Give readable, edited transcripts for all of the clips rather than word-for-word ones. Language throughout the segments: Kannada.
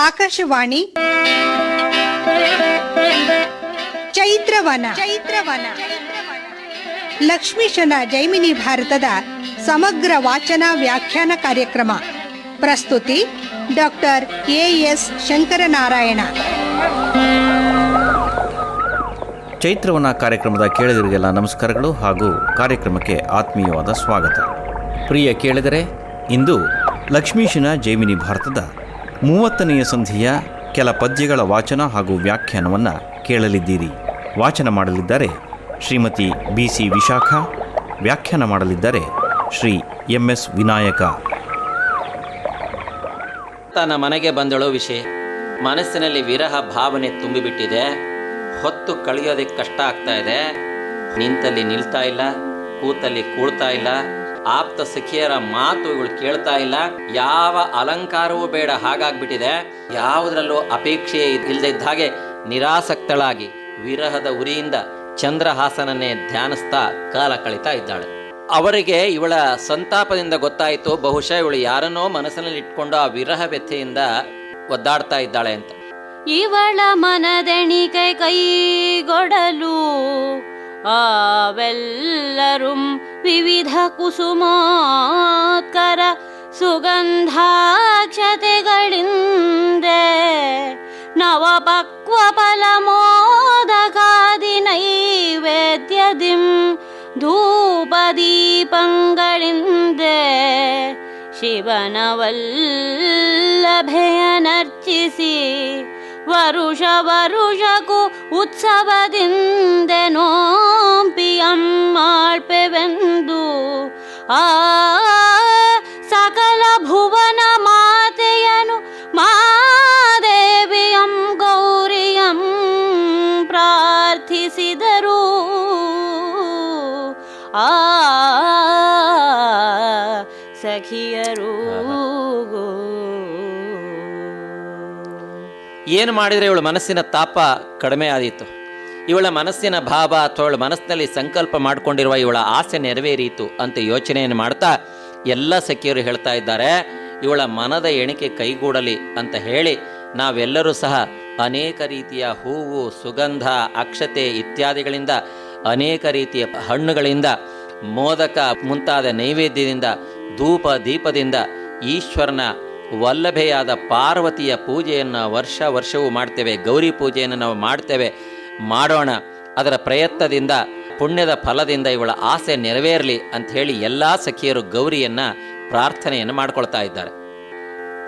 ಆಕಾಶವಾಣಿ ಚೈತ್ರವನ ಲಕ್ಷ್ಮೀಶನ ಜೈಮಿನಿ ಭಾರತದ ಸಮಗ್ರ ವಾಚನ ವ್ಯಾಖ್ಯಾನ ಕಾರ್ಯಕ್ರಮ. ಪ್ರಸ್ತುತಿ ಡಾಕ್ಟರ್ ಎಎಸ್ ಶಂಕರನಾರಾಯಣ. ಚೈತ್ರವನ ಕಾರ್ಯಕ್ರಮದ ಕೇಳಿದರಿಗೆಲ್ಲ ನಮಸ್ಕಾರಗಳು ಹಾಗೂ ಕಾರ್ಯಕ್ರಮಕ್ಕೆ ಆತ್ಮೀಯವಾದ ಸ್ವಾಗತ. ಪ್ರಿಯ ಕೇಳಿದರೆ, ಇಂದು ಲಕ್ಷ್ಮೀಶನ ಜೈಮಿನಿ ಭಾರತದ 30ನೆಯ ಸಂಧಿಯ ಕೆಲ ಪದ್ಯಗಳ ವಾಚನ ಹಾಗೂ ವ್ಯಾಖ್ಯಾನವನ್ನು ಕೇಳಲಿದ್ದೀರಿ. ವಾಚನ ಮಾಡಲಿದ್ದಾರೆ ಶ್ರೀಮತಿ BC ವಿಶಾಖ, ವ್ಯಾಖ್ಯಾನ ಮಾಡಲಿದ್ದಾರೆ ಶ್ರೀ MS ವಿನಾಯಕ. ತನ್ನ ಮನೆಗೆ ಬಂದಳೋ ವಿಷಯ. ಮನಸ್ಸಿನಲ್ಲಿ ವಿರಹ ಭಾವನೆ ತುಂಬಿಬಿಟ್ಟಿದೆ. ಹೊತ್ತು ಕಳೆಯೋದಕ್ಕೆ ಕಷ್ಟ ಆಗ್ತಾ ಇದೆ. ನಿಂತಲ್ಲಿ ನಿಲ್ತಾ ಇಲ್ಲ, ಕೂತಲ್ಲಿ ಕೂಡ್ತಾ ಇಲ್ಲ, ಆಪ್ತ ಸಖಿಯರ ಮಾತು ಇವಳು ಕೇಳ್ತಾ ಇಲ್ಲ, ಯಾವ ಅಲಂಕಾರವೂ ಬೇಡ ಹಾಗಾಗ್ಬಿಟ್ಟಿದೆ. ಯಾವುದರಲ್ಲೂ ಅಪೇಕ್ಷೆ ಇಲ್ಲದಿದ್ದ ಹಾಗೆ ನಿರಾಸಕ್ತಳಾಗಿ ವಿರಹದ ಉರಿಯಿಂದ ಚಂದ್ರಹಾಸನನ್ನೇ ಧ್ಯಾನಿಸ್ತಾ ಕಾಲ ಕಳೀತಾ ಇದ್ದಾಳೆ. ಅವರಿಗೆ ಇವಳ ಸಂತಾಪದಿಂದ ಗೊತ್ತಾಯಿತು, ಬಹುಶಃ ಇವಳು ಯಾರನ್ನೋ ಮನಸ್ಸಿನಲ್ಲಿ ಇಟ್ಕೊಂಡು ಆ ವಿರಹ ವ್ಯಥೆಯಿಂದ ಒದ್ದಾಡ್ತಾ ಇದ್ದಾಳೆ ಅಂತ. ಇವಳ ಮನದೆಣಿಕೆ ಕೈಗೊಡಲು ಆವೆಲ್ಲರೂ ವಿವಿಧ ಕುಸುಮಾತ್ಕರ ಸುಗಂಧಾಕ್ಷತೆಗಳಿಂದೆ ನವಪಕ್ವ ಫಲಮೋದಕಾದಿ ನೈವೇದ್ಯದಿಂ ಧೂಪದೀಪಂಗಳಿಂದೆ ಶಿವನ ವಲ್ಲಭೆಯನರ್ಚಿಸಿ ವರುಷ ವರುಷಕ್ಕೂ ಉತ್ಸವದಿಂದ ನೋಂಪಿಯಮ್ಮಾಳ್ಪೆವೆಂದು ಆ ಸಕಲ ಭುವನ ಮಾತೆಯನು ಮಾದೇವಿಯಂ ಗೌರಿಯಂ ಪ್ರಾರ್ಥಿಸಿದರು. ಆ ಸಖಿಯರು ಏನು ಮಾಡಿದರೆ ಇವಳ ಮನಸ್ಸಿನ ತಾಪ ಕಡಿಮೆ ಆದೀತು, ಇವಳ ಮನಸ್ಸಿನ ಭಾವ ಅಥವಾ ಇವಳ ಮನಸ್ಸಿನಲ್ಲಿ ಸಂಕಲ್ಪ ಮಾಡಿಕೊಂಡಿರುವ ಇವಳ ಆಸೆ ನೆರವೇರಿತು ಅಂತ ಯೋಚನೆಯನ್ನು ಮಾಡ್ತಾ ಎಲ್ಲ ಸಖಿಯರು ಹೇಳ್ತಾ ಇದ್ದಾರೆ, ಇವಳ ಮನದ ಎಣಿಕೆ ಕೈಗೂಡಲಿ ಅಂತ ಹೇಳಿ ನಾವೆಲ್ಲರೂ ಸಹ ಅನೇಕ ರೀತಿಯ ಹೂವು, ಸುಗಂಧ, ಅಕ್ಷತೆ ಇತ್ಯಾದಿಗಳಿಂದ, ಅನೇಕ ರೀತಿಯ ಹಣ್ಣುಗಳಿಂದ, ಮೋದಕ ಮುಂತಾದ ನೈವೇದ್ಯದಿಂದ, ಧೂಪ ದೀಪದಿಂದ ಈಶ್ವರನ ವಲ್ಲಭೆಯಾದ ಪಾರ್ವತಿಯ ಪೂಜೆಯನ್ನು ವರ್ಷವೂ ಮಾಡ್ತೇವೆ. ಗೌರಿ ಪೂಜೆಯನ್ನು ನಾವು ಮಾಡೋಣ. ಅದರ ಪ್ರಯತ್ನದಿಂದ, ಪುಣ್ಯದ ಫಲದಿಂದ ಇವಳ ಆಸೆ ನೆರವೇರಲಿ ಅಂತ ಹೇಳಿ ಎಲ್ಲ ಸಖಿಯರು ಗೌರಿಯನ್ನ ಪ್ರಾರ್ಥನೆಯನ್ನು ಮಾಡ್ಕೊಳ್ತಾ ಇದ್ದಾರೆ.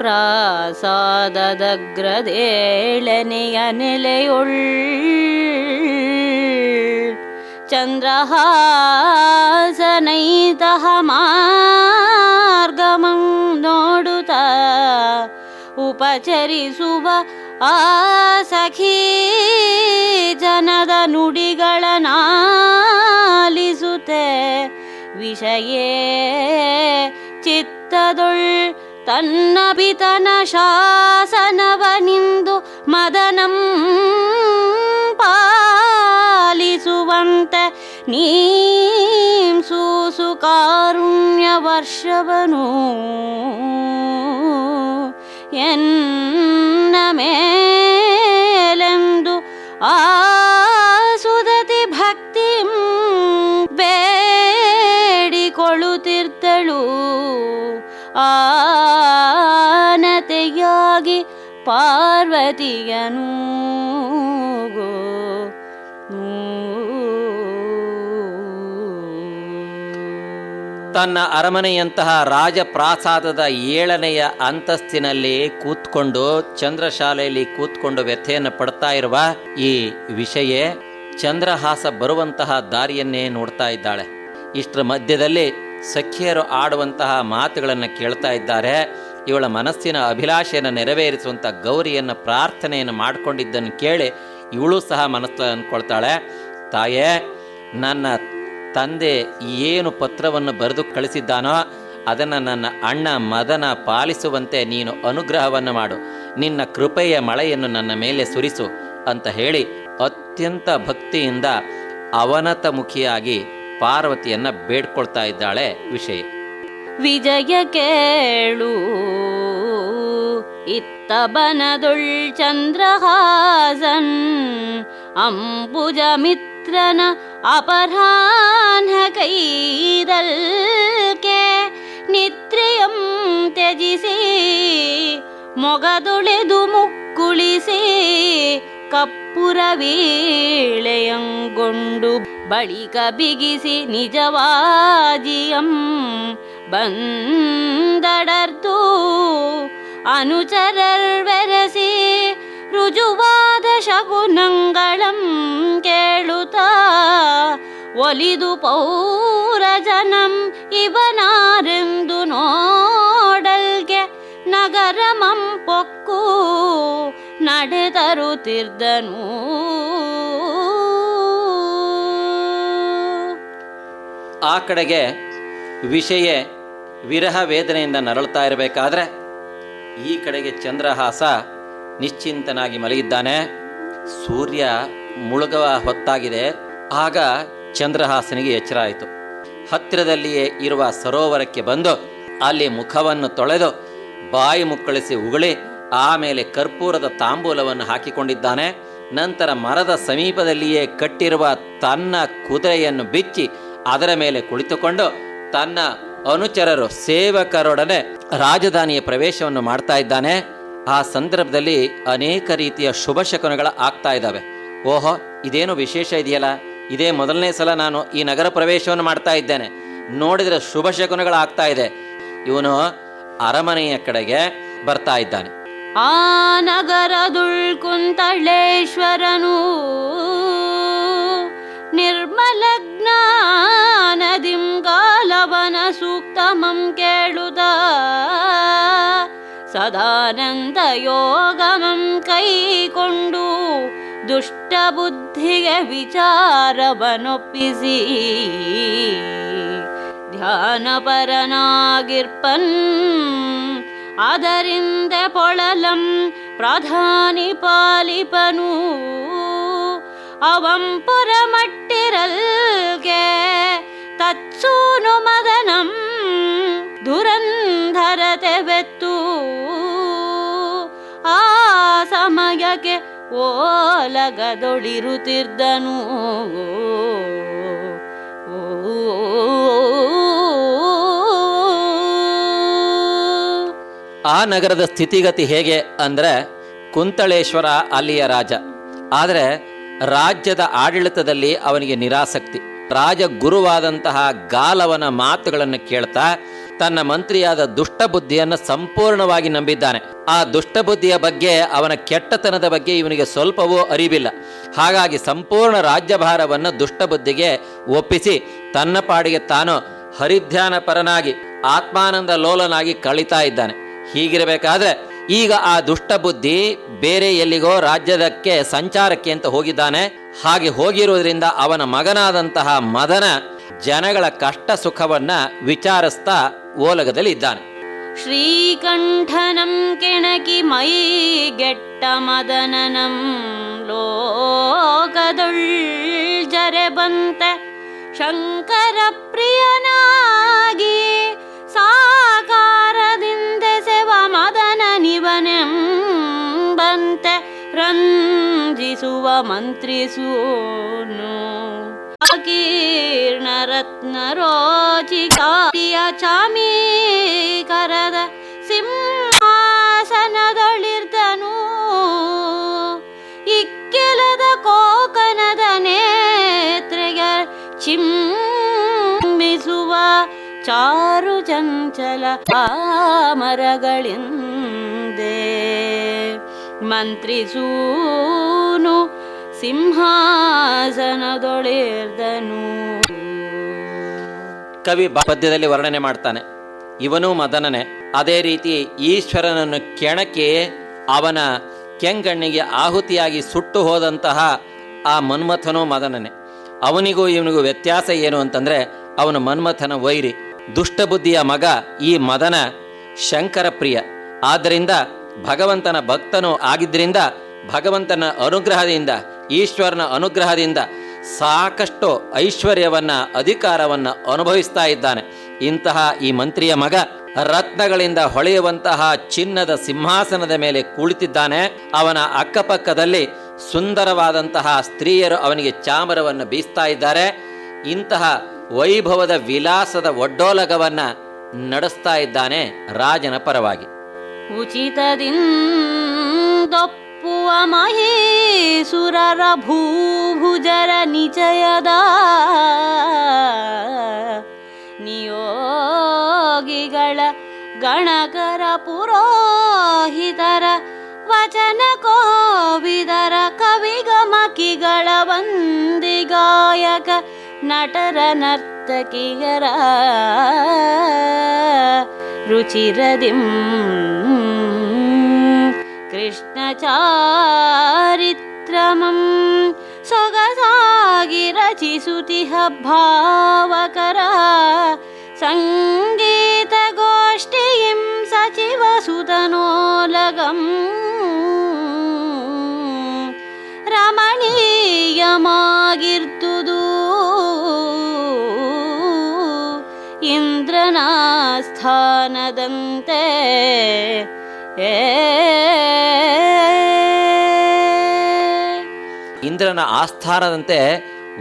ಪ್ರಾಸಾದದಗ್ರದೇಳನೆಯ ನೆಲೆಯೊಳ್ ಚಂದ್ರಹಾಸನೈತಃ ಮಾರ್ಗಮಂ ನೋಡುತ್ತ ಉಪಚರಿಸುವ ಆ ಸಖೀ ಜನದ ನುಡಿಗಳನ್ನಾಲಿಸುತ್ತೆ ವಿಷಯೇ ಚಿತ್ತದೊಳ್ ತನ್ನ ಪಿತನ ಶಾಸನವನಿಂದು ಮದನಂ ಪಾಲಿಸುವಂತೆ ನೀಂ ಸೂಸು ಕಾರುಣ್ಯ ವರ್ಷವನು ಎನ್ನ ಮೇಲೆಂದು ಆ ಸುದತಿ ಭಕ್ತಿ ಬೇಡಿಕೊಳ್ಳುತ್ತಿರ್ತಳು. ಆನತೆಯಾಗಿ ಪಾರ್ವತಿಯನು ತನ್ನ ಅರಮನೆಯಂತಹ ರಾಜಪ್ರಾಸಾದದ 7ನೆಯ ಅಂತಸ್ತಿನಲ್ಲಿ ಕೂತ್ಕೊಂಡು, ಚಂದ್ರಶಾಲೆಯಲ್ಲಿ ಕೂತ್ಕೊಂಡು ವ್ಯಥೆಯನ್ನು ಪಡ್ತಾ ಇರುವ ಈ ವಿಷಯ ಚಂದ್ರಹಾಸ ಬರುವಂತಹ ದಾರಿಯನ್ನೇ ನೋಡ್ತಾ ಇದ್ದಾಳೆ. ಇಷ್ಟರ ಮಧ್ಯದಲ್ಲಿ ಸಖಿಯರು ಆಡುವಂತಹ ಮಾತುಗಳನ್ನು ಕೇಳ್ತಾ ಇದ್ದಾರೆ. ಇವಳ ಮನಸ್ಸಿನ ಅಭಿಲಾಷೆಯನ್ನು ನೆರವೇರಿಸುವಂಥ ಗೌರಿಯನ್ನು ಪ್ರಾರ್ಥನೆಯನ್ನು ಮಾಡಿಕೊಂಡಿದ್ದನ್ನು ಕೇಳಿ ಇವಳು ಸಹ ಮನಸ್ಸಲ್ಲಿ ಅಂದ್ಕೊಳ್ತಾಳೆ, ತಾಯೇ, ನನ್ನ ತಂದೆ ಏನು ಪತ್ರವನ್ನು ಬರೆದು ಕಳಿಸಿದ್ದಾನೋ ಅದನ್ನು ನನ್ನ ಅಣ್ಣ ಮದನ ಪಾಲಿಸುವಂತೆ ನೀನು ಅನುಗ್ರಹವನ್ನು ಮಾಡು, ನಿನ್ನ ಕೃಪೆಯ ಮಳೆಯನ್ನು ನನ್ನ ಮೇಲೆ ಸುರಿಸು ಅಂತ ಹೇಳಿ ಅತ್ಯಂತ ಭಕ್ತಿಯಿಂದ ಅವನತ ಮುಖಿಯಾಗಿ ಪಾರ್ವತಿಯನ್ನು ಬೇಡ್ಕೊಳ್ತಾ ಇದ್ದಾಳೆ ವಿಷಯ. ವಿಜಯ ಕೇಳು ಇತ್ತ ಬನದೊಳ್ ಚಂದ್ರಹಾಸನ್ ಅಂಬುಜ ಮಿತ್ರನ ಅಪರಾಹ್ನ ಕೈದಲ್ಕೆ ನಿದ್ರೆಯಂ ತ್ಯಜಿಸಿ ಮೊಗದೊಳೆದು ಮುಕ್ಕುಳಿಸಿ ಕಪ್ಪುರ ವೀಳೆಯಂಗೊಂಡು ಬಳಿಕ ಬಿಗಿಸಿ ನಿಜವಾಜಿಯಂ ಬಂದಡರ್ದು ಅನುಚರರ್ವೆರಸಿ ರುಜುವಾದ ಶಗುನಂಗಳಂ ಕೇಳುತ್ತಾ ಒಲಿದು ಪೌರಜನಂ ಇವನಾರೆಂದು ನೋಡಲ್ಗೆ ನಗರಮಂ ಪೊಕ್ಕು ನಡೆತರುತ್ತಿರ್ದನು. ಆ ಕಡೆಗೆ ವಿಷಯ ವಿರಹ ವೇದನೆಯಿಂದ ನರಳುತ್ತಾ ಇರಬೇಕಾದ್ರೆ ಈ ಕಡೆಗೆ ಚಂದ್ರಹಾಸ ನಿಶ್ಚಿಂತನಾಗಿ ಮಲಗಿದ್ದಾನೆ. ಸೂರ್ಯ ಮುಳುಗುವ ಹೊತ್ತಾಗಿದೆ. ಆಗ ಚಂದ್ರಹಾಸನಿಗೆ ಎಚ್ಚರ ಆಯಿತು. ಹತ್ತಿರದಲ್ಲಿಯೇ ಇರುವ ಸರೋವರಕ್ಕೆ ಬಂದು ಅಲ್ಲಿ ಮುಖವನ್ನು ತೊಳೆದು ಬಾಯಿ ಮುಕ್ಕಳಿಸಿ ಉಗುಳಿ ಆಮೇಲೆ ಕರ್ಪೂರದ ತಾಂಬೂಲವನ್ನು ಹಾಕಿಕೊಂಡಿದ್ದಾನೆ. ನಂತರ ಮರದ ಸಮೀಪದಲ್ಲಿಯೇ ಕಟ್ಟಿರುವ ತನ್ನ ಕುದುರೆಯನ್ನು ಬಿಚ್ಚಿ ಅದರ ಮೇಲೆ ಕುಳಿತುಕೊಂಡು ತನ್ನ ಅನುಚರರು ಸೇವಕರೊಡನೆ ರಾಜಧಾನಿಯ ಪ್ರವೇಶವನ್ನು ಮಾಡ್ತಾ ಇದ್ದಾನೆ. ಆ ಸಂದರ್ಭದಲ್ಲಿ ಅನೇಕ ರೀತಿಯ ಶುಭ ಶಕುನಗಳ ಆಗ್ತಾ ಇದ್ದಾವೆ. ಓಹೋ, ಇದೇನು ವಿಶೇಷ ಇದೆಯಲ್ಲ, ಇದೇ ಮೊದಲನೇ ಸಲ ನಾನು ಈ ನಗರ ಪ್ರವೇಶವನ್ನು ಮಾಡ್ತಾ ಇದ್ದೇನೆ, ನೋಡಿದರೆ ಶುಭ ಶಕುನಗಳು ಆಗ್ತಾ ಇದೆ. ಇವನು ಅರಮನೆಯ ಕಡೆಗೆ ಬರ್ತಾ ಇದ್ದಾನೆ. ಆ ನಗರದುಳ್ ಕುಂತಳೇಶ್ವರನು ನಿರ್ಮಲ ಜ್ಞಾನದಿಂ ಗಾಲವನ ಸೂಕ್ತಮಂ ಕೇಳುದ ಸದಾನಂದ ಯೋಗಮಂ ಕೈಕೊಂಡು ದುಷ್ಟ ಬುದ್ಧಿಗೆ ವಿಚಾರವನೊಪ್ಪಿಸಿ ಧ್ಯಾನಪರನಾಗಿರ್ಪನ್ ಅದರಿಂದ ಪೊಳಲಂ ಪ್ರಧಾನಿ ಪಾಲಿಪನು ಅವಂಪುರ ಮಟ್ಟಿರಲ್ಗೆ ತತ್ಸೂನು ಮದನಂ ಧುರಂಧರತೆ ಬೆತ್ತು ಆ ಸಮಯಕ್ಕೆ ಓಲಗದೊಳಿರುತ್ತಿರ್ದನು. ಆ ನಗರದ ಸ್ಥಿತಿಗತಿ ಹೇಗೆ ಅಂದರೆ, ಕುಂತಳೇಶ್ವರ ಅಲ್ಲಿಯ ರಾಜ. ಆದರೆ ರಾಜ್ಯದ ಆಡಳಿತದಲ್ಲಿ ಅವನಿಗೆ ನಿರಾಸಕ್ತಿ. ರಾಜ ಗುರುವಾದಂತಹ ಗಾಲವನ ಮಾತುಗಳನ್ನು ಕೇಳ್ತಾ ತನ್ನ ಮಂತ್ರಿಯಾದ ದುಷ್ಟಬುದ್ಧಿಯನ್ನು ಸಂಪೂರ್ಣವಾಗಿ ನಂಬಿದ್ದಾನೆ. ಆ ದುಷ್ಟಬುದ್ಧಿಯ ಬಗ್ಗೆ, ಅವನ ಕೆಟ್ಟತನದ ಬಗ್ಗೆ ಇವನಿಗೆ ಸ್ವಲ್ಪವೂ ಅರಿವಿಲ್ಲ. ಹಾಗಾಗಿ ಸಂಪೂರ್ಣ ರಾಜ್ಯಭಾರವನ್ನು ದುಷ್ಟಬುದ್ಧಿಗೆ ಒಪ್ಪಿಸಿ ತನ್ನ ಪಾಡಿಗೆ ತಾನು ಹರಿಧ್ಯಾನ ಪರನಾಗಿ ಆತ್ಮಾನಂದ ಲೋಲನಾಗಿ ಕಳೀತಾ ಇದ್ದಾನೆ. ಹೀಗಿರಬೇಕಾದ್ರೆ ಈಗ ಆ ದುಷ್ಟಬುದ್ಧಿ ಬೇರೆ ಎಲ್ಲಿಗೋ ರಾಜ್ಯದಕ್ಕೆ ಸಂಚಾರಕ್ಕೆ ಅಂತ ಹೋಗಿದ್ದಾನೆ. ಹಾಗೆ ಹೋಗಿರುವುದರಿಂದ ಅವನ ಮಗನಾದಂತಹ ಮದನ ಜನಗಳ ಕಷ್ಟ ಸುಖವನ್ನ ವಿಚಾರಿಸ್ತಾ ಓಲಗದಲ್ಲಿ ಇದ್ದಾನೆ. ಶ್ರೀಕಂಠನಂ ಕೆಣಕಿ ಮೈ ಗೆಟ್ಟ ಮದನನಂ ಲೋಕದೊಳ್ ಜರೆ ಬಂತೆ ಶಂಕರ ಪ್ರಿಯನಾಗಿ ಸಾಕಾರದಿಂದ ಸೇವ ಮದನ ನಿವನೆಂಬಂತೆ ರಂಜಿಸುವ ಮಂತ್ರಿಸೂನು ಅಕೀರ್ಣ ರತ್ನ ರೋಚಿಕಾರಿಯ ಚಾಮೀಕರದ ಸಿಂಹಾಸನದೊಳಿರ್ದನು ಇಕ್ಕೆಲದ ಕೋಕನದ ನೇತ್ರೆಗೆ ಚಿಮ್ಮಿಸುವ ಚಾರು ಚಂಚಲ ಮರಗಳಿಂದೆ ಮಂತ್ರಿಸೂನು ಸಿಂಹಾಸನದೊಳಿರ್ದನು. ಕವಿ ಪದ್ಯದಲ್ಲಿ ವರ್ಣನೆ ಮಾಡ್ತಾನೆ, ಇವನು ಮದನನೇ. ಅದೇ ರೀತಿ ಈಶ್ವರನನ್ನು ಕೆಣಕಿ ಅವನ ಕೆಂಗಣ್ಣಿಗೆ ಆಹುತಿಯಾಗಿ ಸುಟ್ಟು ಹೋದಂತಹ ಆ ಮನ್ಮಥನೂ ಮದನನೇ. ಅವನಿಗೂ ಇವನಿಗೂ ವ್ಯತ್ಯಾಸ ಏನು ಅಂತಂದರೆ, ಅವನು ಮನ್ಮಥನ ವೈರಿ, ದುಷ್ಟಬುದ್ಧಿಯ ಮಗ. ಈ ಮದನ ಶಂಕರ ಪ್ರಿಯ. ಆದ್ದರಿಂದ ಭಗವಂತನ ಭಕ್ತನೂ ಆಗಿದ್ದರಿಂದ ಭಗವಂತನ ಅನುಗ್ರಹದಿಂದ, ಈಶ್ವರನ ಅನುಗ್ರಹದಿಂದ ಸಾಕಷ್ಟು ಐಶ್ವರ್ಯವನ್ನ, ಅಧಿಕಾರವನ್ನು ಅನುಭವಿಸ್ತಾ ಇದ್ದಾನೆ. ಇಂತಹ ಈ ಮಂತ್ರಿಯ ಮಗ ರತ್ನಗಳಿಂದ ಹೊಳೆಯುವಂತಹ ಚಿನ್ನದ ಸಿಂಹಾಸನದ ಮೇಲೆ ಕುಳಿತಿದ್ದಾನೆ. ಅವನ ಅಕ್ಕಪಕ್ಕದಲ್ಲಿ ಸುಂದರವಾದಂತಹ ಸ್ತ್ರೀಯರು ಅವನಿಗೆ ಚಾಮರವನ್ನು ಬೀಸ್ತಾ ಇದ್ದಾರೆ. ಇಂತಹ ವೈಭವದ ವಿಲಾಸದ ಒಡ್ಡೋಲಗವನ್ನ ನಡೆಸ್ತಾ ಇದ್ದಾನೆ ರಾಜನ ಪರವಾಗಿ. ಉಚಿತದಿಂದೊಪ್ಪುವ ಮಹೇಸುರರ ಭೂಭುಜರ ನಿಚಯದ ನಿಯೋಗಿಗಳ ಗಣಕರ ಪುರೋಹಿತರ ವಚನ ಕೋವಿದರ ಕವಿಗಮಕಿಗಳ ವಂದಿಗಾಯಕ ನಟರ ನರ್ತಕಿಯರ ರುಚಿರದಿಂ ಕೃಷ್ಣ ಚಾರಿತ್ರಮಂ ಸೊಗಸಾಗಿ ರಚಿಸುತಿಹ ಭಾವಕರ ಸಂಗೀತ ಗೋಷ್ಠಿಯಿಂ ಸಚಿವ ಸುತನೋಲಗಂ ರಮಣೀಯಮಾಗಿರ್ತುದು ಇಂದ್ರನ ಸ್ಥಾನದಂತೆ ಇಂದ್ರನ ಆಸ್ಥಾನದಂತೆ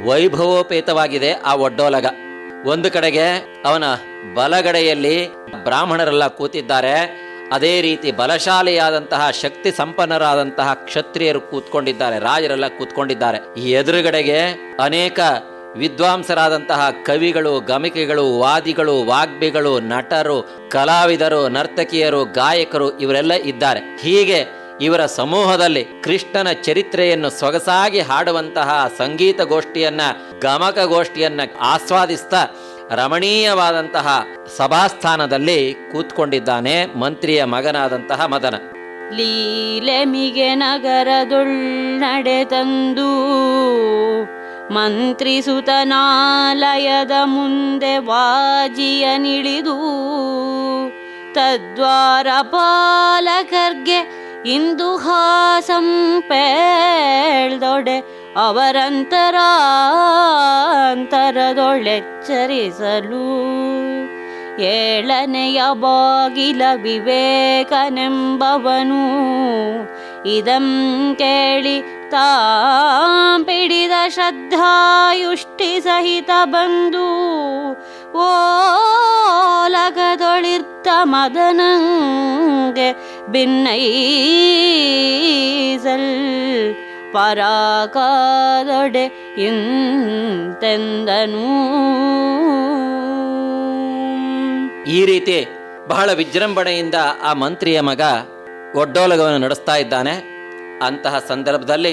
ವೈಭವೋಪೇತವಾಗಿದೆ ಆ ಒಡ್ಡೋಲಗ. ಒಂದು ಕಡೆಗೆ ಅವನ ಬಲಗಡೆಯಲ್ಲಿ ಬ್ರಾಹ್ಮಣರೆಲ್ಲ ಕೂತಿದ್ದಾರೆ. ಅದೇ ರೀತಿ ಬಲಶಾಲಿಯಾದಂತಹ ಶಕ್ತಿ ಸಂಪನ್ನರಾದಂತಹ ಕ್ಷತ್ರಿಯರು ಕೂತ್ಕೊಂಡಿದ್ದಾರೆ, ರಾಜರೆಲ್ಲ ಕೂತ್ಕೊಂಡಿದ್ದಾರೆ. ಈ ಎದುರುಗಡೆಗೆ ಅನೇಕ ವಿದ್ವಾಂಸರಾದಂತಹ ಕವಿಗಳು, ಗಮಕಿಗಳು, ವಾದಿಗಳು, ವಾಗ್ಮಿಗಳು, ನಟರು, ಕಲಾವಿದರು, ನರ್ತಕಿಯರು, ಗಾಯಕರು ಇವರೆಲ್ಲ ಇದ್ದಾರೆ. ಹೀಗೆ ಇವರ ಸಮೂಹದಲ್ಲಿ ಕೃಷ್ಣನ ಚರಿತ್ರೆಯನ್ನು ಸೊಗಸಾಗಿ ಹಾಡುವಂತಹ ಸಂಗೀತ ಗೋಷ್ಠಿಯನ್ನ, ಗಮಕ ಗೋಷ್ಠಿಯನ್ನ ಆಸ್ವಾದಿಸ್ತಾ ರಮಣೀಯವಾದಂತಹ ಸಭಾಸ್ಥಾನದಲ್ಲಿ ಕೂತ್ಕೊಂಡಿದ್ದಾನೆ ಮಂತ್ರಿಯ ಮಗನಾದಂತಹ ಮದನ. ಲೀಲೆಮಿಗೆ ನಗರದೊಳ್ನಡೆ ತಂದು ಮಂತ್ರಿಸುತನಾಲಯದ ಮುಂದೆ ವಾಜಿಯ ನಿಳಿದು ತದ್ವಾರ ಪಾಲಕರ್ಗೆ ಇಂದು ಹಾಸಂಪೇಳ್ದೊಡೆ ಅವರಂತರಾಂತರದೊಳೆಚ್ಚರಿಸಲು ಏಳನೆಯ ಬಾಗಿಲ ವಿವೇಕನೆಂಬವನು ಇದಂ ಕೇಳಿ ತಾಂಪಿಡಿದ ಶ್ರದ್ಧಾಯುಷ್ಟಿ ಸಹಿತ ಬಂದು ಓಲಗದೊಳಿರ್ತ ಮದನಂಗೆ ಭಿನ್ನೈಸಲ್ ಪರಾಕಾದೊಡೆ ಇಂತೆಂದನು. ಈ ರೀತಿ ಬಹಳ ವಿಜೃಂಭಣೆಯಿಂದ ಆ ಮಂತ್ರಿಯ ಮಗ ಒಡ್ಡೋಲಗವನ್ನು ನಡೆಸ್ತಾ ಇದ್ದಾನೆ. ಅಂತಹ ಸಂದರ್ಭದಲ್ಲಿ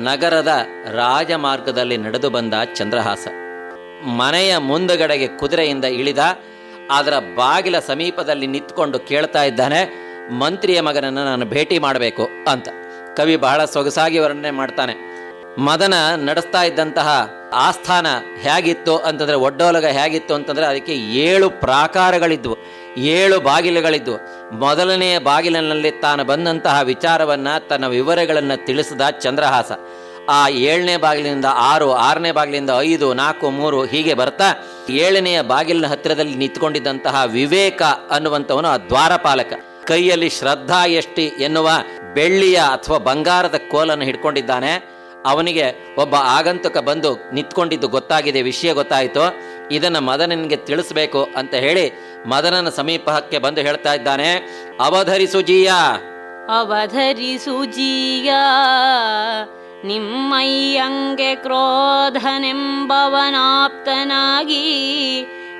ನಗರದ ರಾಜಮಾರ್ಗದಲ್ಲಿ ನಡೆದು ಬಂದ ಚಂದ್ರಹಾಸ ಮನೆಯ ಮುಂದುಗಡೆಗೆ ಕುದುರೆಯಿಂದ ಇಳಿದ. ಅದರ ಬಾಗಿಲ ಸಮೀಪದಲ್ಲಿ ನಿಂತ್ಕೊಂಡು ಕೇಳ್ತಾ ಇದ್ದಾನೆ, ಮಂತ್ರಿಯ ಮಗನನ್ನು ನಾನು ಭೇಟಿ ಮಾಡಬೇಕು ಅಂತ. ಕವಿ ಬಹಳ ಸೊಗಸಾಗಿ ವರ್ಣನೆ ಮಾಡ್ತಾನೆ. ಮದನ ನಡೆಸ್ತಾ ಇದ್ದಂತಹ ಆಸ್ಥಾನ ಹೇಗಿತ್ತು ಅಂತಂದರೆ, ಒಡ್ಡೋಲಗ ಹೇಗಿತ್ತು ಅಂತಂದರೆ ಅದಕ್ಕೆ 7 ಪ್ರಾಕಾರಗಳಿದ್ವು, 7 ಬಾಗಿಲುಗಳಿದ್ವು. ಮೊದಲನೆಯ ಬಾಗಿಲಿನಲ್ಲಿ ತಾನು ಬಂದಂತಹ ವಿಚಾರವನ್ನು, ತನ್ನ ವಿವರಗಳನ್ನು ತಿಳಿಸಿದ ಚಂದ್ರಹಾಸ. ಆ 7ನೇ ಬಾಗಿಲಿನಿಂದ 6, 6ನೇ ಬಾಗಿಲಿಂದ 5, 4, 3 ಹೀಗೆ ಬರ್ತಾ 7ನೆಯ ಬಾಗಿಲಿನ ಹತ್ತಿರದಲ್ಲಿ ನಿಂತ್ಕೊಂಡಿದ್ದಂತಹ ವಿವೇಕ ಅನ್ನುವಂಥವನು ಆ ದ್ವಾರಪಾಲಕ. ಕೈಯಲ್ಲಿ ಶ್ರದ್ಧಾ ಎಷ್ಟಿ ಎನ್ನುವ ಬೆಳ್ಳಿಯ ಅಥವಾ ಬಂಗಾರದ ಕೋಲನ್ನು ಹಿಡ್ಕೊಂಡಿದ್ದಾನೆ. ಅವನಿಗೆ ಒಬ್ಬ ಆಗಂತುಕ ಬಂದು ನಿಂತ್ಕೊಂಡಿದ್ದು ಗೊತ್ತಾಗಿದೆ, ವಿಷಯ ಗೊತ್ತಾಯಿತು, ಇದನ್ನು ಮದನನಿಗೆ ತಿಳಿಸ್ಬೇಕು ಅಂತ ಹೇಳಿ ಮದನನ ಸಮೀಪಕ್ಕೆ ಬಂದು ಹೇಳ್ತಾ ಇದ್ದಾನೆ, ಅವಧರಿಸು ಜೀಯ, ಅವಧರಿಸು ಜೀಯ, ನಿಮ್ಮಯ್ಯಂಗೆ ಕ್ರೋಧನೆಂಬವನಾಪ್ತನಾಗಿ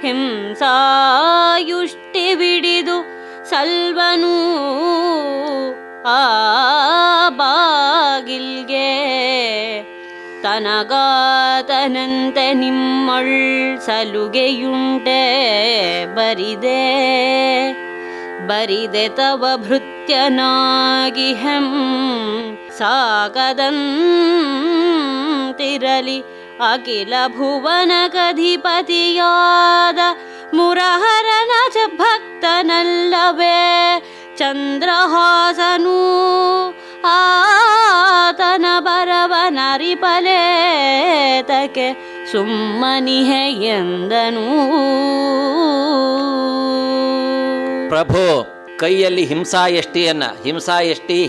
ಹಿಂಸಾಯುಷ್ಟಿ ಬಿಡಿದು ಸಲ್ವನು ಆ ಬಾಗಿಲ್ಗೆ. ತನಗಾತನಂತೆ ನಿಮ್ಮಳ್ ಸಲುಗೆಯುಂಟೆ ಬರಿದೆ, ಬರಿದೆ ತವ ಭೃತ್ಯನಾಗಿ ಹೆಂ ಸಾಕದಂತಿರಲಿ ಅಖಿಲ ಭುವನಗಧಿಪತಿಯಾದ ಮುರಹರನ ಭಕ್ತನಲ್ಲವೇ ಚಂದ್ರಹಾಸನು. ಆತನ ಬರವನರಿಪಲೇತಕ್ಕೆ ಸುಮ್ಮನಿಹೆ ಎಂದನು. ಪ್ರಭು, ಕೈಯಲ್ಲಿ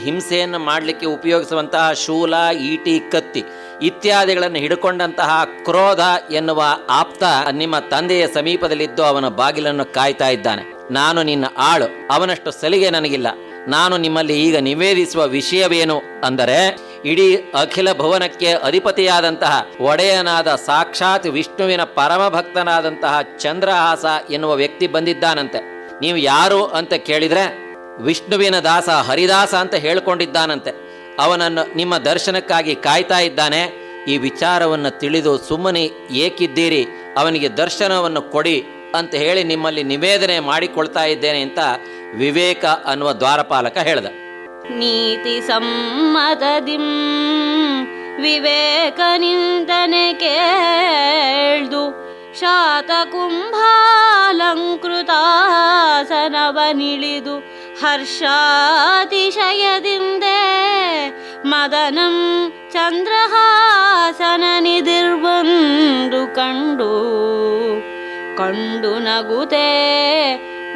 ಹಿಂಸೆಯನ್ನು ಮಾಡಲಿಕ್ಕೆ ಉಪಯೋಗಿಸುವಂತಹ ಶೂಲ, ಈಟಿ, ಕತ್ತಿ ಇತ್ಯಾದಿಗಳನ್ನು ಹಿಡ್ಕೊಂಡಂತಹ ಕ್ರೋಧ ಎನ್ನುವ ಆಪ್ತ ನಿಮ್ಮ ತಂದೆಯ ಸಮೀಪದಲ್ಲಿದ್ದು ಅವನ ಬಾಗಿಲನ್ನು ಕಾಯ್ತಾ ಇದ್ದಾನೆ. ನಾನು ನಿನ್ನ ಆಳು, ಅವನಷ್ಟು ಸಲಿಗೆ ನನಗಿಲ್ಲ. ನಾನು ನಿಮ್ಮಲ್ಲಿ ಈಗ ನಿವೇದಿಸುವ ವಿಷಯವೇನು ಅಂದರೆ, ಇಡೀ ಅಖಿಲ ಭುವನಕ್ಕೆ ಅಧಿಪತಿಯಾದಂತಹ ಒಡೆಯನಾದ ಸಾಕ್ಷಾತ್ ವಿಷ್ಣುವಿನ ಪರಮಭಕ್ತನಾದಂತಹ ಚಂದ್ರಹಾಸ ಎನ್ನುವ ವ್ಯಕ್ತಿ ಬಂದಿದ್ದಾನಂತೆ. ನೀವು ಯಾರು ಅಂತ ಕೇಳಿದ್ರೆ ವಿಷ್ಣುವಿನ ದಾಸ ಹರಿದಾಸ ಅಂತ ಹೇಳ್ಕೊಂಡಿದ್ದಾನಂತೆ. ಅವನನ್ನು ನಿಮ್ಮ ದರ್ಶನಕ್ಕಾಗಿ ಕಾಯ್ತಾ ಇದ್ದಾನೆ. ಈ ವಿಚಾರವನ್ನು ತಿಳಿದು ಸುಮ್ಮನೆ ಏಕಿದ್ದೀರಿ, ಅವನಿಗೆ ದರ್ಶನವನ್ನು ಕೊಡಿ ಅಂತ ಹೇಳಿ ನಿಮ್ಮಲ್ಲಿ ನಿವೇದನೆ ಮಾಡಿಕೊಳ್ತಾ ಇದ್ದೇನೆ ಅಂತ ವಿವೇಕ ಅನ್ನುವ ದ್ವಾರಪಾಲಕ ಹೇಳ್ದ. ನೀತಿ ಸಮ್ಮತದಿಂ ವಿವೇಕನಿಂದನೆ ಕೇಳ್ದು ಶಾತಕುಂಭಾಲಂಕೃತಾಸನವನಿಳಿದು ಹರ್ಷಾತಿಶಯದಿಂದೆ ಮದನಂ ಚಂದ್ರಹಾಸನನಿದಿರ್ಬಂದು ಕಂಡು ನಗುತೆ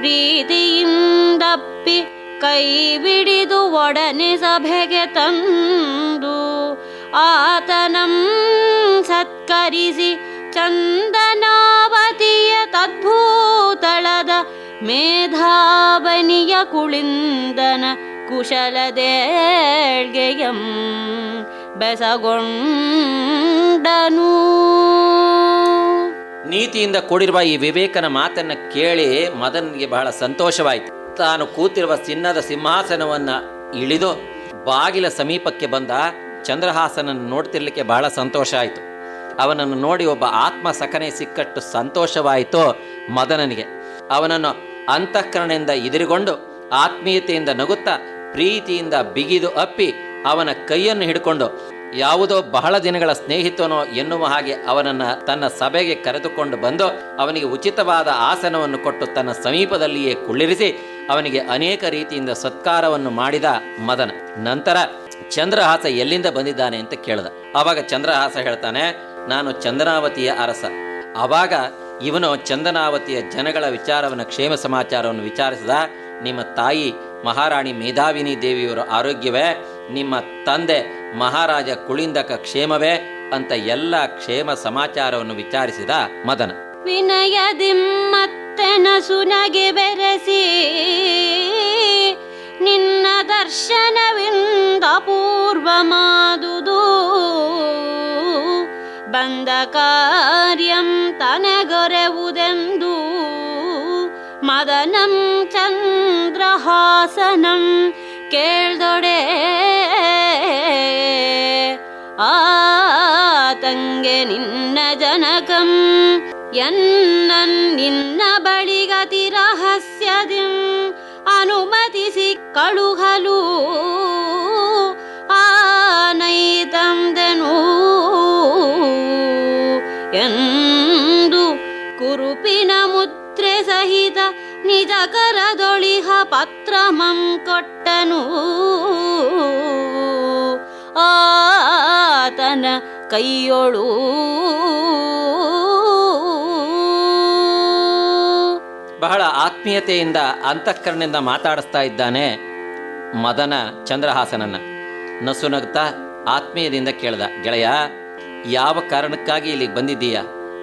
ಪ್ರೀತಿಯಿಂದಪ್ಪಿ ಕೈ ಬಿಡಿದು ಒಡನೆ ಸಭೆಗೆ ತಂದು ಆತನಂ ಸತ್ಕರಿಸಿ ಚಂದನಾವತಿಯ ತದ್ಭೂತಳದ ಮೇಧಾವನಿಯ ಕುಳಿಂದನ ಕುಶಲದೇಳ್ಗೆಯಂ ಬೆಸಗೊಂಡನು. ನೀತಿಯಿಂದ ಕೂಡಿರುವ ಈ ವಿವೇಕನ ಮಾತನ್ನು ಕೇಳಿ ಮದನಿಗೆ ಬಹಳ ಸಂತೋಷವಾಯಿತು. ತಾನು ಕೂತಿರುವ ಚಿನ್ನದ ಸಿಂಹಾಸನವನ್ನು ಇಳಿದು ಬಾಗಿಲ ಸಮೀಪಕ್ಕೆ ಬಂದ ಚಂದ್ರಹಾಸನನ್ನು ನೋಡ್ತಿರ್ಲಿಕ್ಕೆ ಬಹಳ ಸಂತೋಷ ಆಯಿತು. ಅವನನ್ನು ನೋಡಿ ಒಬ್ಬ ಆತ್ಮ ಸಖನೆ ಸಿಕ್ಕಟ್ಟು ಸಂತೋಷವಾಯಿತು ಮದನನಿಗೆ. ಅವನನ್ನು ಅಂತಃಕರಣೆಯಿಂದ ಎದುರುಗೊಂಡು ಆತ್ಮೀಯತೆಯಿಂದ ನಗುತ್ತಾ ಪ್ರೀತಿಯಿಂದ ಬಿಗಿದು ಅಪ್ಪಿ ಅವನ ಕೈಯನ್ನು ಹಿಡ್ಕೊಂಡು ಯಾವುದೋ ಬಹಳ ದಿನಗಳ ಸ್ನೇಹಿತನೋ ಎನ್ನುವ ಹಾಗೆ ಅವನನ್ನು ತನ್ನ ಸಭೆಗೆ ಕರೆದುಕೊಂಡು ಬಂದು ಅವನಿಗೆ ಉಚಿತವಾದ ಆಸನವನ್ನು ಕೊಟ್ಟು ತನ್ನ ಸಮೀಪದಲ್ಲಿಯೇ ಕುಳ್ಳಿರಿಸಿ ಅವನಿಗೆ ಅನೇಕ ರೀತಿಯಿಂದ ಸತ್ಕಾರವನ್ನು ಮಾಡಿದ ಮದನ. ನಂತರ ಚಂದ್ರಹಾಸ ಎಲ್ಲಿಂದ ಬಂದಿದ್ದಾನೆ ಅಂತ ಕೇಳಿದ. ಆವಾಗ ಚಂದ್ರಹಾಸ ಹೇಳ್ತಾನೆ, ನಾನು ಚಂದನಾವತಿಯ ಅರಸ. ಆವಾಗ ಇವನು ಚಂದನಾವತಿಯ ಜನಗಳ ವಿಚಾರವನ್ನು, ಕ್ಷೇಮ ಸಮಾಚಾರವನ್ನು ವಿಚಾರಿಸಿದ. ನಿಮ್ಮ ತಾಯಿ ಮಹಾರಾಣಿ ಮೇಧಾವಿನಿ ದೇವಿಯವರ ಆರೋಗ್ಯವೇ, ನಿಮ್ಮ ತಂದೆ ಮಹಾರಾಜ ಕುಳಿಂದಕ ಕ್ಷೇಮವೇ ಅಂತ ಎಲ್ಲ ಕ್ಷೇಮ ಸಮಾಚಾರವನ್ನು ವಿಚಾರಿಸಿದ ಮದನ. ವಿನಯದಿಮ್ಮತ್ತೆನ ಸುನಗೆ ಬೆರೆಸಿ ನಿನ್ನ ದರ್ಶನವಿಂದ ಪೂರ್ವ ಮಾದುದು ಬಂದ ಕಾರ್ಯಂ ತನಗೊರೆವುದೆಂದು ಮದನಂ ಚಂದ್ರಹಾಸನಂ ಕೇಳ್ದೊಡೆ ಆತಂಗೆ ನಿನ್ನ ಜನಕಂ ನಿನ್ನ ಬಳಿಗತಿ ರಹಸ್ಯದಿಂ ಅನುಮತಿಸಿ ಕಳುಹಲು ಆನೈತಂದೆನು ಎಂದು ಕುರುಪಿನ ಮುದ್ರೆ ಸಹಿತ ನಿಜ ಕರದೊಳಿಹ ಪತ್ರಮಂ ಕೊಟ್ಟನು. ಆತನ ಕೈಯೊಳು ಬಹಳ ಆತ್ಮೀಯತೆಯಿಂದ ಅಂತಃಕರಣದಿಂದ ಮಾತಾಡಿಸ್ತಾ ಇದ್ದಾನೆ ಮದನ ಚಂದ್ರಹಾಸನನ್ನ. ನಸುನಗ್ತಾ ಆತ್ಮೀಯದಿಂದ ಕೇಳ್ದ, ಗೆಳೆಯ, ಯಾವ ಕಾರಣಕ್ಕಾಗಿ ಇಲ್ಲಿಗೆ ಬಂದಿದ್ದೀಯ?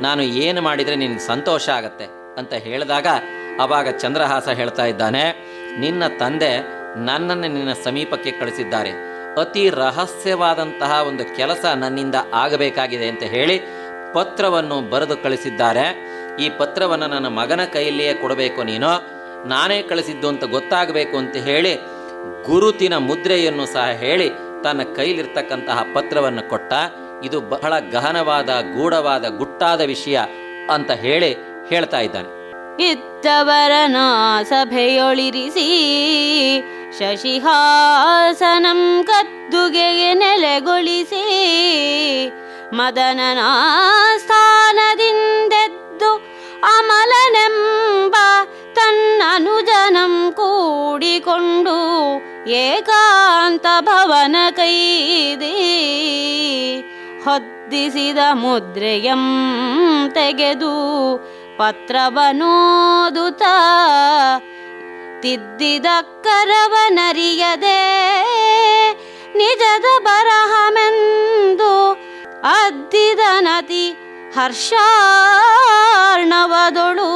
ನಾನು ಏನು ಮಾಡಿದರೆ ನಿನಗೆ ಸಂತೋಷ ಆಗತ್ತೆ ಅಂತ ಹೇಳಿದಾಗ ಆವಾಗ ಚಂದ್ರಹಾಸ ಹೇಳ್ತಾ ಇದ್ದಾನೆ, ನಿನ್ನ ತಂದೆ ನನ್ನನ್ನು ನಿನ್ನ ಸಮೀಪಕ್ಕೆ ಕಳಿಸಿದ್ದಾರೆ. ಅತಿ ರಹಸ್ಯವಾದಂತಹ ಒಂದು ಕೆಲಸ ನನ್ನಿಂದ ಆಗಬೇಕಾಗಿದೆ ಅಂತ ಹೇಳಿ ಪತ್ರವನ್ನು ಬರೆದು ಕಳಿಸಿದ್ದಾರೆ. ಈ ಪತ್ರವನ್ನು ನನ್ನ ಮಗನ ಕೈಯಲ್ಲಿಯೇ ಕೊಡಬೇಕು, ನೀನು ನಾನೇ ಕಳಿಸಿದ್ದು ಅಂತ ಗೊತ್ತಾಗಬೇಕು ಅಂತ ಹೇಳಿ ಗುರುತಿನ ಮುದ್ರೆಯನ್ನು ಸಹ ಹೇಳಿ ತನ್ನ ಕೈಲಿರ್ತಕ್ಕಂತಹ ಪತ್ರವನ್ನು ಕೊಟ್ಟ. ಇದು ಬಹಳ ಗಹನವಾದ, ಗೂಢವಾದ, ಗುಟ್ಟಾದ ವಿಷಯ ಅಂತ ಹೇಳಿ ಹೇಳ್ತಾ ಇದ್ದಾನೆ. ಇದ್ದವರನ ಸಭೆಯೊಳಿರಿಸಿ ಶಶಿಹಾಸನಂ ಕದ್ದುಗೆಗೆ ನೆಲೆಗೊಳಿಸಿ ಮದನನ ಸ್ಥಾನದಿಂದೆದ್ದು ಅಮಲನೆಂಬ ತನ್ನನುಜನಂ ಕೂಡಿಕೊಂಡು ಏಕಾಂತ ಭವನ ಕೈದಿ ಹೊದ್ದಿಸಿದ ಮುದ್ರೆಯಂ ತೆಗೆದು ಪತ್ರವನೋದುತ್ತ ತಿದ್ದಿದ ಕರವನರಿಯದೆ ನಿಜದ ಬರಹಮೆಂದು ಅದ್ದಿದನತಿ ಹರ್ಷಾರ್ಣವದೊಳು.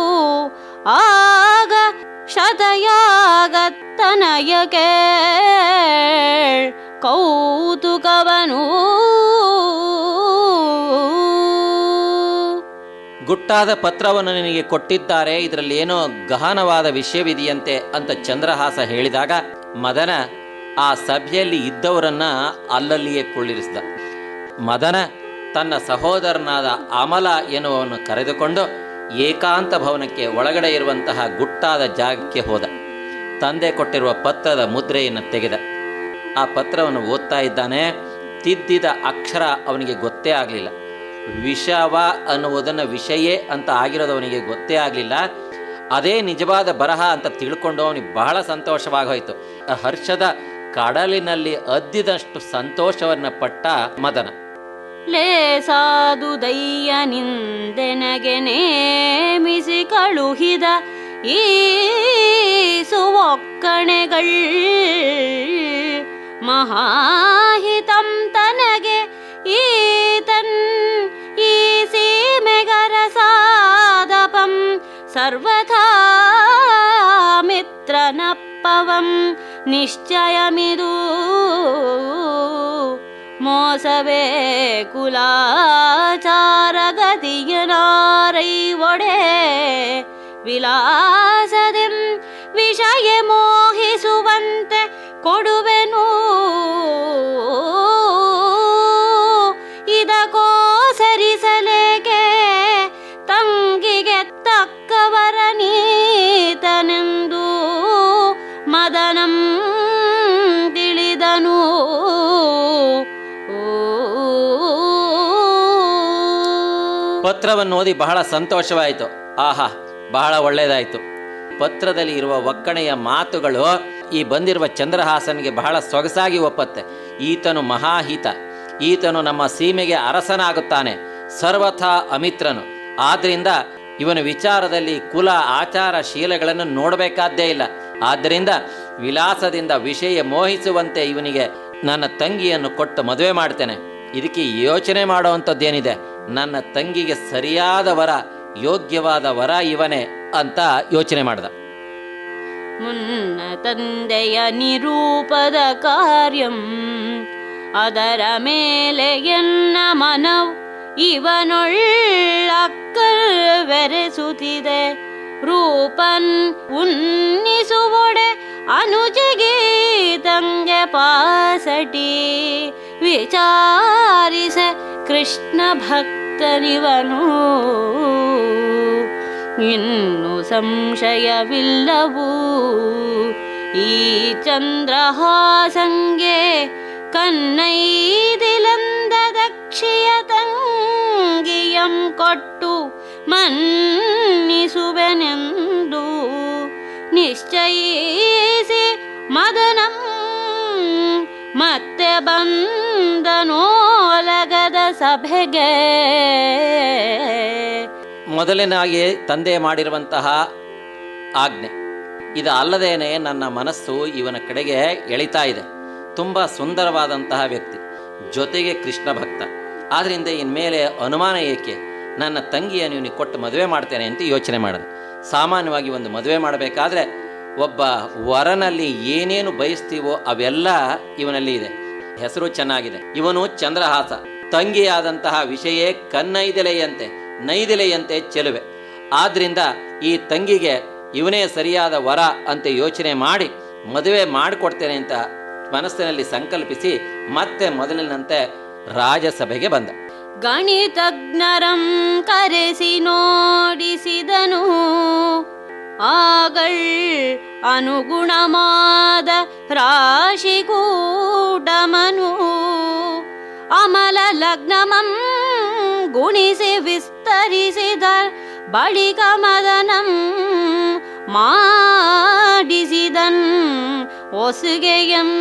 ಆಗ ಶತಯಾಗತ್ತನಯಕೆ ಕೌತುಕವನು. ಗುಟ್ಟಾದ ಪತ್ರವನ್ನು ನಿನಗೆ ಕೊಟ್ಟಿದ್ದಾರೆ, ಇದರಲ್ಲಿ ಏನೋ ಗಹನವಾದ ವಿಷಯವಿದೆಯಂತೆ ಅಂತ ಚಂದ್ರಹಾಸ ಹೇಳಿದಾಗ ಮದನ ಆ ಸಭೆಯಲ್ಲಿ ಇದ್ದವರನ್ನ ಅಲ್ಲಲ್ಲಿಯೇ ಕುಳ್ಳಿರಿಸಿದ. ಮದನ ತನ್ನ ಸಹೋದರನಾದ ಅಮಲ ಎನ್ನುವವನ್ನು ಕರೆದುಕೊಂಡು ಏಕಾಂತ ಭವನಕ್ಕೆ ಒಳಗಡೆ ಇರುವಂತಹ ಗುಟ್ಟಾದ ಜಾಗಕ್ಕೆ ಹೋದ. ತಂದೆ ಕೊಟ್ಟಿರುವ ಪತ್ರದ ಮುದ್ರೆಯನ್ನು ತೆಗೆದ. ಆ ಪತ್ರವನ್ನು ಓದ್ತಾ ಇದ್ದಾನೆ. ತಿದ್ದಿದ ಅಕ್ಷರ ಅವನಿಗೆ ಗೊತ್ತೇ ಆಗಲಿಲ್ಲ. ವಿಷವ ಅನ್ನುವುದನ್ನು ವಿಷಯೇ ಅಂತ ಆಗಿರೋದು ಅವನಿಗೆ ಗೊತ್ತೇ ಆಗಲಿಲ್ಲ. ಅದೇ ನಿಜವಾದ ಬರಹ ಅಂತ ತಿಳ್ಕೊಂಡು ಅವನಿಗೆ ಬಹಳ ಸಂತೋಷವಾಗೋಯ್ತು. ಹರ್ಷದ ಕಡಲಿನಲ್ಲಿ ಅದ್ದಿದಷ್ಟು ಸಂತೋಷವನ್ನು ಪಟ್ಟ ಮದನ. ಲೇಸಾದು ದಯ್ಯನಿಂದೆನಗೆ ನೇಮಿಸಿ ಕಳುಹಿದ ಈ ಸುವೊಕ್ಕಣೆಗಳ್ ಮಹಾಹಿತಂ ತನಗೆ ಈತನ್ ಈ ಸೀಮೆಗರಸಾದಪಂ ಸರ್ವಥಾ ಮಿತ್ರನಪ್ಪವಂ ನಿಶ್ಚಯಮಿದು ಮೋಸವೇ ಕುಲಾಚಾರಗತಿಯನಾರೈ ಒಡೆ ವಿಲಾಸದೆಂ ವಿಷಯ ಮೋಹಿಸುವಂತೆ ಕೊಡುವೆನು ಇದಕೋ ಸರಿಸಲೇಕೆ ತಂಗಿಗೆ ತಕ್ಕವರ ನೀತನೆಂದು ಮದನಂ ತಿಳಿದನು. ಪತ್ರವನ್ನು ಓದಿ ಬಹಳ ಸಂತೋಷವಾಯಿತು. ಆಹಾ, ಬಹಳ ಒಳ್ಳೆಯದಾಯಿತು. ಪತ್ರದಲ್ಲಿ ಇರುವ ಒಕ್ಕಣೆಯ ಮಾತುಗಳು ಈ ಬಂದಿರುವ ಚಂದ್ರಹಾಸನಿಗೆ ಬಹಳ ಸೊಗಸಾಗಿ ಒಪ್ಪತ್ತೆ. ಈತನು ಮಹಾಹಿತ, ಈತನು ನಮ್ಮ ಸೀಮೆಗೆ ಅರಸನಾಗುತ್ತಾನೆ, ಸರ್ವಥಾ ಅಮಿತ್ರನು. ಆದ್ದರಿಂದ ಇವನ ವಿಚಾರದಲ್ಲಿ ಕುಲ ಆಚಾರ ಶೀಲಗಳನ್ನು ನೋಡಬೇಕಾದ್ದೇ ಇಲ್ಲ. ಆದ್ದರಿಂದ ವಿಲಾಸದಿಂದ ವಿಷಯ ಮೋಹಿಸುವಂತೆ ಇವನಿಗೆ ನನ್ನ ತಂಗಿಯನ್ನು ಕೊಟ್ಟು ಮದುವೆ ಮಾಡ್ತೇನೆ. ಇದಕ್ಕೆ ಯೋಚನೆ ಮಾಡುವಂಥದ್ದೇನಿದೆ? ನನ್ನ ತಂಗಿಗೆ ಸರಿಯಾದ ವರ, ಯೋಗ್ಯವಾದ ವರ ಇವನೇ ಅಂತ ಯೋಚನೆ ಮಾಡ್ದ. ಮುನ್ನ ತಂದೆಯ ನಿರೂಪದ ಕಾರ್ಯಂ ಅದರ ಮೇಲೆ ಎನ್ನ ಮನವು ಇವನೊಳ್ಳಕ್ಕರ್ವೆರೆಸುತ್ತಿದೆ. ರೂಪನ್ ಉನ್ನಿಸುವೊಡೆ ಅನುಜಗೀತಂಗೆ ಪಾಸಟಿ ವಿಚಾರಿಸ ಕೃಷ್ಣ ಭಕ್ತನಿವನು. ಇನ್ನು ಸಂಶಯವಿಲ್ಲವೂ ಈ ಚಂದ್ರಹಾಸಂಗೆ ಕನ್ನೈದಿಲೆಂದ ದಕ್ಷಿಯ ತಂಗಿಯಂ ಕೊಟ್ಟು ಮನ್ನಿಸುವೆನೆಂದು ನಿಶ್ಚಯಿಸಿ ಮದನಂ ಮತ್ತೆ ಬಂದನೋಲಗದ ಸಭೆಗೆ. ಮೊದಲಿನಾಗಿ ತಂದೆ ಮಾಡಿರುವಂತಹ ಆಜ್ಞೆ ಇದು ಅಲ್ಲದೇನೆ ನನ್ನ ಮನಸ್ಸು ಇವನ ಕಡೆಗೆ ಎಳಿತಾ ಇದೆ. ತುಂಬ ಸುಂದರವಾದಂತಹ ವ್ಯಕ್ತಿ, ಜೊತೆಗೆ ಕೃಷ್ಣ ಭಕ್ತ. ಆದ್ದರಿಂದ ಇನ್ಮೇಲೆ ಅನುಮಾನ ಏಕೆ? ನನ್ನ ತಂಗಿಯನ್ನು ಇವನಿಗೆ ಕೊಟ್ಟು ಮದುವೆ ಮಾಡ್ತೇನೆ ಅಂತ ಯೋಚನೆ ಮಾಡಿದೆ. ಸಾಮಾನ್ಯವಾಗಿ ಒಂದು ಮದುವೆ ಮಾಡಬೇಕಾದ್ರೆ ಒಬ್ಬ ವರನಲ್ಲಿ ಏನೇನು ಬಯಸ್ತೀವೋ ಅವೆಲ್ಲ ಇವನಲ್ಲಿ ಇದೆ. ಹೆಸರು ಚೆನ್ನಾಗಿದೆ. ಇವನು ಚಂದ್ರಹಾಸ. ತಂಗಿಯಾದಂತಹ ವಿಷಯ ಕನ್ನೈದೆಲೆಯಂತೆ, ನೈದೆಲೆಯಂತೆ ಚೆಲುವೆ. ಆದ್ದರಿಂದ ಈ ತಂಗಿಗೆ ಇವನೇ ಸರಿಯಾದ ವರ ಅಂತ ಯೋಚನೆ ಮಾಡಿ ಮದುವೆ ಮಾಡಿಕೊಡ್ತೇನೆ ಅಂತ ಮನಸ್ಸಿನಲ್ಲಿ ಸಂಕಲ್ಪಿಸಿ ಮತ್ತೆ ಮೊದಲಿನಂತೆ ರಾಜಸಭೆಗೆ ಬಂದ. ಗಣಿತಜ್ಞರಂ ಕರೆಸಿ ನೋಡಿಸಿದನು. ಆಗಳ್ ಅನುಗುಣವಾದ ರಾಶಿಕೂಟಮನು ಅಮಲ ಲಗ್ನಮಂ ಗುಣಿಸಿ ವಿಸ್ತರಿಸಿದ ಬಳಿಕ ಮದನಂ ಮಾಡಿಸಿದನ್ ಒಸುಗೆಯಂ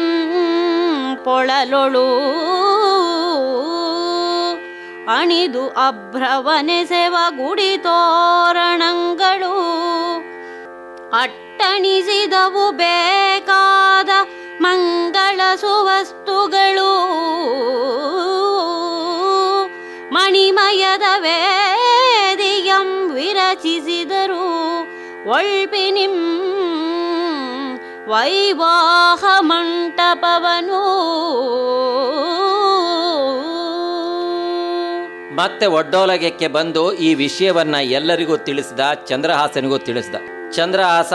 ಪೊಳಲೊಳು. ಅಣಿದು ಅಭ್ರವನೆಸೆವ ಗುಡಿ ತೋರಣಗಳು ಅಟ್ಟಣಿಸಿದವು ಬೇಕಾದ ಮಂಗಳ ಸುವಸ್ತುಗಳು ಮಣಿಮಯದ ವೇದಿಯಂ ವಿರಚಿಸಿದರು ಒಳ್ಪಿನಿಂ ವೈವಾಹ ಮಂಟಪವನು. ಮತ್ತೆ ಒಡ್ಡೋಲಗಕ್ಕೆ ಬಂದು ಈ ವಿಷಯವನ್ನ ಎಲ್ಲರಿಗೂ ತಿಳಿಸಿದ, ಚಂದ್ರಹಾಸನಿಗೂ ತಿಳಿಸಿದ. ಚಂದ್ರಹಾಸ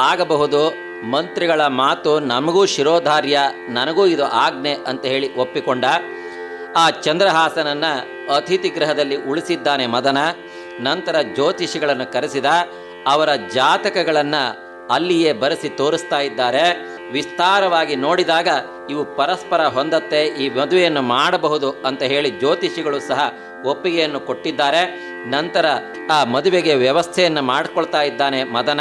ಆಗಬಹುದು, ಮಂತ್ರಿಗಳ ಮಾತು ನಮಗೂ ಶಿರೋಧಾರ್ಯ, ನನಗೂ ಇದು ಆಜ್ಞೆ ಅಂತ ಹೇಳಿ ಒಪ್ಪಿಕೊಂಡ. ಆ ಚಂದ್ರಹಾಸನನ್ನ ಅತಿಥಿ ಗೃಹದಲ್ಲಿ ಉಳಿಸಿದ್ದಾನೆ ಮದನ. ನಂತರ ಜ್ಯೋತಿಷಿಗಳನ್ನು ಕರೆಸಿದ, ಅವರ ಜಾತಕಗಳನ್ನು ಅಲ್ಲಿಯೇ ಬರೆಸಿ ತೋರಿಸ್ತಾ ಇದ್ದಾರೆ. ವಿಸ್ತಾರವಾಗಿ ನೋಡಿದಾಗ ಇವು ಪರಸ್ಪರ ಹೊಂದತ್ತೆ, ಈ ಮದುವೆಯನ್ನು ಮಾಡಬಹುದು ಅಂತ ಹೇಳಿ ಜ್ಯೋತಿಷಿಗಳು ಸಹ ಒಪ್ಪಿಗೆಯನ್ನು ಕೊಟ್ಟಿದ್ದಾರೆ. ನಂತರ ಆ ಮದುವೆಗೆ ವ್ಯವಸ್ಥೆಯನ್ನು ಮಾಡಿಕೊಳ್ತಾ ಇದ್ದಾನೆ ಮದನ.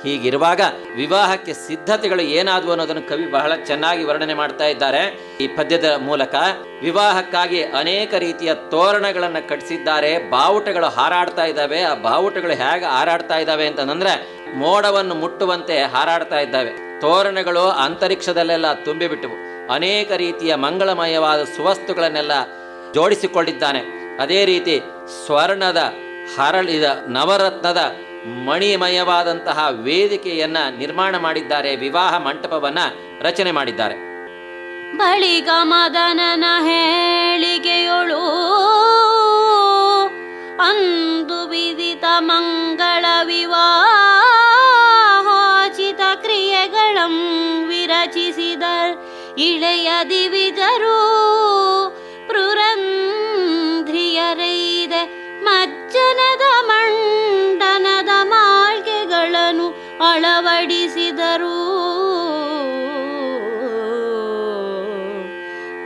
ಹೀಗಿರುವಾಗ ವಿವಾಹಕ್ಕೆ ಸಿದ್ಧತೆಗಳು ಏನಾದವು ಅನ್ನೋದನ್ನು ಕವಿ ಬಹಳ ಚೆನ್ನಾಗಿ ವರ್ಣನೆ ಮಾಡ್ತಾ ಇದ್ದಾರೆ ಈ ಪದ್ಯದ ಮೂಲಕ. ವಿವಾಹಕ್ಕಾಗಿ ಅನೇಕ ರೀತಿಯ ತೋರಣಗಳನ್ನು ಕಟ್ಟಿಸಿದ್ದಾರೆ. ಬಾವುಟಗಳು ಹಾರಾಡ್ತಾ ಇದ್ದಾವೆ. ಆ ಬಾವುಟಗಳು ಹೇಗೆ ಹಾರಾಡ್ತಾ ಇದ್ದಾವೆ ಅಂತಂದ್ರೆ ಮೋಡವನ್ನು ಮುಟ್ಟುವಂತೆ ಹಾರಾಡ್ತಾ ಇದ್ದಾವೆ. ತೋರಣಗಳು ಅಂತರಿಕ್ಷದಲ್ಲೆಲ್ಲ ತುಂಬಿಬಿಟ್ಟವು. ಅನೇಕ ರೀತಿಯ ಮಂಗಳಮಯವಾದ ಸುವಸ್ತುಗಳನ್ನೆಲ್ಲ ಜೋಡಿಸಿಕೊಂಡಿದ್ದಾನೆ. ಅದೇ ರೀತಿ ಸ್ವರ್ಣದ ಹರಳಿದ ನವರತ್ನದ ಮಣಿಮಯವಾದಂತಹ ವೇದಿಕೆಯನ್ನ ನಿರ್ಮಾಣ ಮಾಡಿದ್ದಾರೆ. ವಿವಾಹ ಮಂಟಪವನ್ನ ರಚನೆ ಮಾಡಿದ್ದಾರೆ. ಬಳಿಕ ಮದನನ ಹೇಳಿಕೆಯೊಳು ಅಂದು ವಿದಿತ ಮಂಗಳ ವಿವಾಹೋಚಿತ ಕ್ರಿಯೆಗಳಂ ವಿರಚಿಸಿದ ಇಳೆಯ ದಿವಿಜರು ಪುರಂಧ್ರಿಯರೈದೆ ಮಜ್ಜನದ ಮಂಡನದ ಮಾಳ್ಗೆಗಳನ್ನು ಅಳವಡಿಸಿದರು.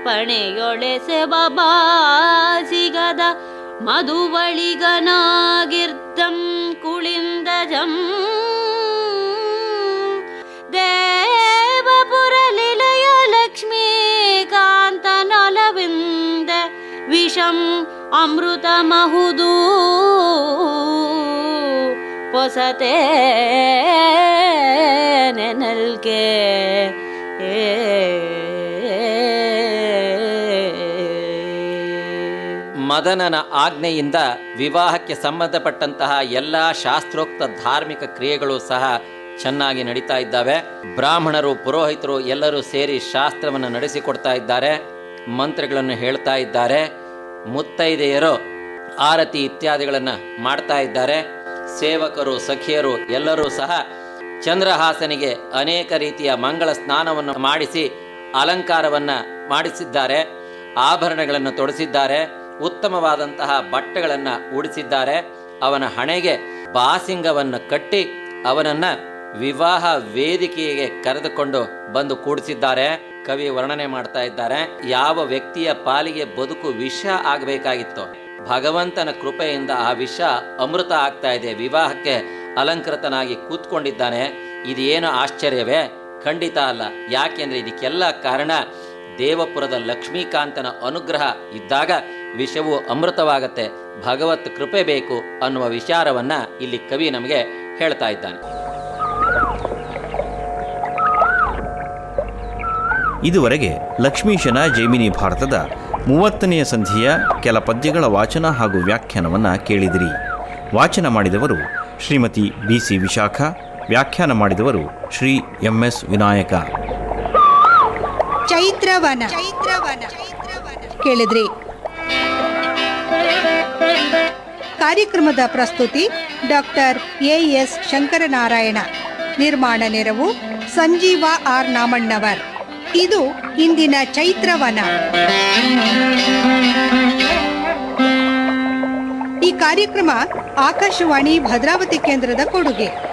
ಪಣೆಯೊಳೆಸೆವ ಬಾಸಿಗದ ಮಧುವಳಿಗನಾಗಿರ್ದಂ ಕುಳಿಂದಜಂ ದೇವಪುರಲಿಲಯ ಲಕ್ಷ್ಮೀಕಾಂತನೊಲವಿಂದ ವಿಷಂ ಅಮೃತಮಹುದು ಪೊಸತೆ ನೆನಲ್ಕೆ ಮದನನ ಆಜ್ಞೆಯಿಂದ ವಿವಾಹಕ್ಕೆ ಸಂಬಂಧಪಟ್ಟಂತಹ ಎಲ್ಲ ಶಾಸ್ತ್ರೋಕ್ತ ಧಾರ್ಮಿಕ ಕ್ರಿಯೆಗಳು ಸಹ ಚೆನ್ನಾಗಿ ನಡೀತಾ ಇದ್ದಾವೆ. ಬ್ರಾಹ್ಮಣರು, ಪುರೋಹಿತರು ಎಲ್ಲರೂ ಸೇರಿ ಶಾಸ್ತ್ರವನ್ನು ನಡೆಸಿಕೊಡ್ತಾ ಇದ್ದಾರೆ, ಮಂತ್ರಗಳನ್ನು ಹೇಳ್ತಾ ಇದ್ದಾರೆ. ಮುತ್ತೈದೆಯರು ಆರತಿ ಇತ್ಯಾದಿಗಳನ್ನು ಮಾಡ್ತಾ ಇದ್ದಾರೆ. ಸೇವಕರು, ಸಖಿಯರು ಎಲ್ಲರೂ ಸಹ ಚಂದ್ರಹಾಸನಿಗೆ ಅನೇಕ ರೀತಿಯ ಮಂಗಳ ಸ್ನಾನವನ್ನು ಮಾಡಿಸಿ ಅಲಂಕಾರವನ್ನು ಮಾಡಿಸಿದ್ದಾರೆ. ಆಭರಣಗಳನ್ನು ತೊಡಿಸಿದ್ದಾರೆ. ಉತ್ತಮವಾದಂತಹ ಬಟ್ಟೆಗಳನ್ನು ಉಡಿಸಿದ್ದಾರೆ. ಅವನ ಹಣೆಗೆ ಬಾಸಿಂಗವನ್ನು ಕಟ್ಟಿ ಅವನನ್ನು ವಿವಾಹ ವೇದಿಕೆಗೆ ಕರೆದುಕೊಂಡು ಬಂದು ಕೂಡಿಸಿದ್ದಾರೆ. ಕವಿ ವರ್ಣನೆ ಮಾಡ್ತಾ ಇದ್ದಾರೆ. ಯಾವ ವ್ಯಕ್ತಿಯ ಪಾಲಿಗೆ ಬದುಕು ವಿಷ ಆಗಬೇಕಾಗಿತ್ತು, ಭಗವಂತನ ಕೃಪೆಯಿಂದ ಆ ವಿಷ ಅಮೃತ ಆಗ್ತಾ ಇದೆ. ವಿವಾಹಕ್ಕೆ ಅಲಂಕೃತನಾಗಿ ಕೂತ್ಕೊಂಡಿದ್ದಾನೆ. ಇದೇನು ಆಶ್ಚರ್ಯವೇ? ಖಂಡಿತ ಅಲ್ಲ. ಯಾಕೆಂದ್ರೆ ಇದಕ್ಕೆಲ್ಲ ಕಾರಣ ದೇವಪುರದ ಲಕ್ಷ್ಮೀಕಾಂತನ ಅನುಗ್ರಹ ಇದ್ದಾಗ ವಿಷವು ಅಮೃತವಾಗತ್ತೆ. ಭಗವತ್ ಕೃಪೆ ಬೇಕು ಅನ್ನುವ ವಿಚಾರವನ್ನ ಇಲ್ಲಿ ಕವಿ ನಮಗೆ ಹೇಳ್ತಾ ಇದ್ದಾನೆ. ಇದುವರೆಗೆ ಲಕ್ಷ್ಮೀಶನ ಜೈಮಿನಿ ಭಾರತದ 30ನೆಯ ಸಂಧಿಯ ಕೆಲ ಪದ್ಯಗಳ ವಾಚನ ಹಾಗೂ ವ್ಯಾಖ್ಯಾನವನ್ನು ಕೇಳಿದಿರಿ. ವಾಚನ ಮಾಡಿದವರು ಶ್ರೀಮತಿ BC ವಿಶಾಖ, ವ್ಯಾಖ್ಯಾನ ಮಾಡಿದವರು ಶ್ರೀ MS ವಿನಾಯಕ. ಚೈತ್ರವನ ಕೇಳಿದ್ರಿ. ಕಾರ್ಯಕ್ರಮದ ಪ್ರಸ್ತುತಿ ಡಾಕ್ಟರ್ AS ಶಂಕರನಾರಾಯಣ. ನಿರ್ಮಾಣ ನೆರವು ಸಂಜೀವ R ನಾಮಣ್ಣವರ್. ಇದು ಇಂದಿನ ಚೈತ್ರವನ. ಈ ಕಾರ್ಯಕ್ರಮ ಆಕಾಶವಾಣಿ ಭದ್ರಾವತಿ ಕೇಂದ್ರದ ಕೊಡುಗೆ.